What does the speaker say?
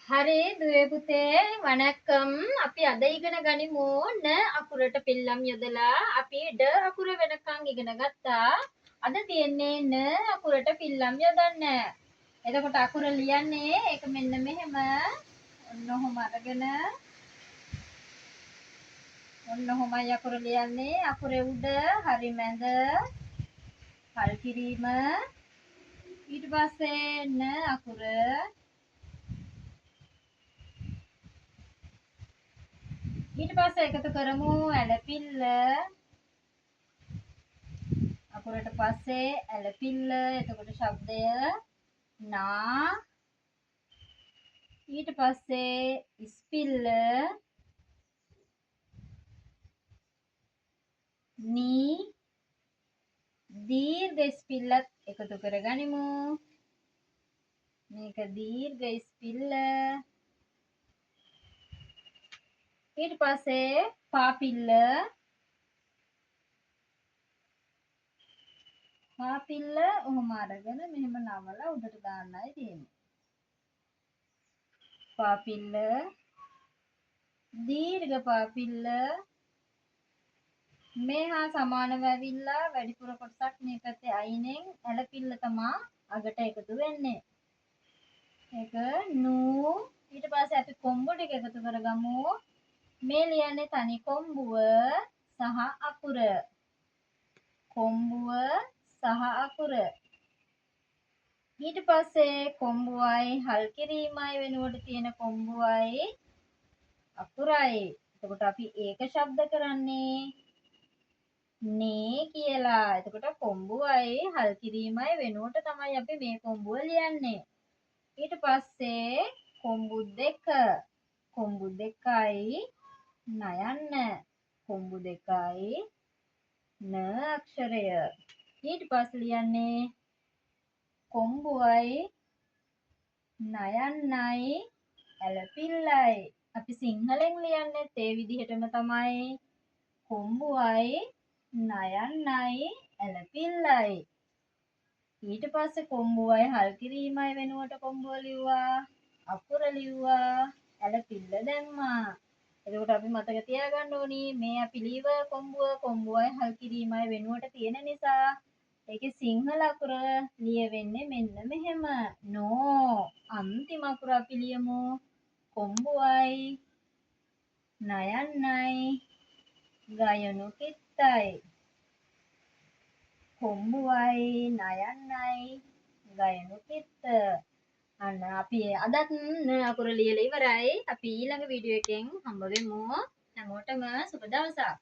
හරි දුවේ පුතේ වණක්කම් අපි අද ඉගෙන ගනිමු න අකුරට පිල්ලම් යොදලා අපි ඩ අකුර වෙනකන් ඉගෙන ගත්තා. අද තියෙන්නේ න අකුරට පිල්ලම් යොදන්න. එතකොට අකුර ලියන්නේ ඒක මෙන්න මෙහෙම. ඔන්න ඔහොම අරගෙන ඔන්න ඔහොමයි අකුර ලියන්නේ. අකුරේ උඩ හරි මැද හල් කිරීම ඊට පස්සේ න අකුර ඊට පස්සේ එකතු කරමු ඇලපිල්ල අකුරට පස්සේ ඇලපිල්ල එතකොට ශබ්දය නා ඊට පස්සේ ඉස්පිල්ල නී දීර්ඝ ඉස්පිල්ලත් එකතු කරගනිමු මේක දීර්ඝ ඉස්පිල්ල ඊට පස්සේ පාපිල්ල ඔහොම අරගෙන මෙහෙම නමලා උඩට දාන්නයි තියෙන්නේ පාපිල්ල දීර්ඝ පාපිල්ල මේ හා සමානව ඇවිල්ලා වැඩිපුර කොටසක් මේ පැත්තේ අයිනෙන් ඇලපිල්ල තමා අගට එකතු වෙන්නේ. ඒක නූ ඊට පස්සේ අපි කොම්බු ටික එකතු කරගමු. මේ ලියන්නේ තනි කොම්බුව සහ අකුර. කොම්බුව සහ අකුර. ඊට පස්සේ කොම්බුවයි හල් කිරීමයි වෙනුවට තියෙන කොම්බුවයි අකුරයි. එතකොට අපි ඒක ශබ්ද කරන්නේ නේ කියලා. එතකොට කොම්බුවයි හල් කිරීමයි වෙනුවට තමයි අපි මේ කොම්බුව ලියන්නේ. ඊට පස්සේ කොම්බු දෙක. කොම්බු දෙකයි නයන්න. කොම්බු දෙකයි න අක්ෂරය. ඊට පස්සේ ලියන්නේ කොම්බුවයි නයන්නයි ඇලපිල්ලයි. අපි සිංහලෙන් ලියන්නේ ඒ විදිහටම තමයි. කොම්බුවයි නයන්නයි ඇලපිල්ලයි. ඊට පස්සේ කොම්බුවයි හල් කිරීමයි වෙනුවට කොම්බුව ලිව්වා. අකුර ලිව්වා. ඇලපිල්ල දැම්මා. එතකොට අපි මතක තියාගන්න ඕනි මේ අපි ලිව කොම්බුවයි හල් කිරීමයි වෙනුවට තියෙන නිසා ඒකේ සිංහල අකුර ලියවෙන්නේ මෙන්න මෙහෙම. නෝ අන්තිම අකුර අපි ලියමු කොම්බුවයි නයන්නයි ගයනු කිත්තයි. කොම්බුවයි නයන්නයි ගයනු කිත්ත. අන්න අපි අදත් න අකුර ලියලා ඉවරයි. අපි ඊළඟ වීඩියෝ එකෙන් හම්බ වෙමු. හැමෝටම සුබ දවසක්.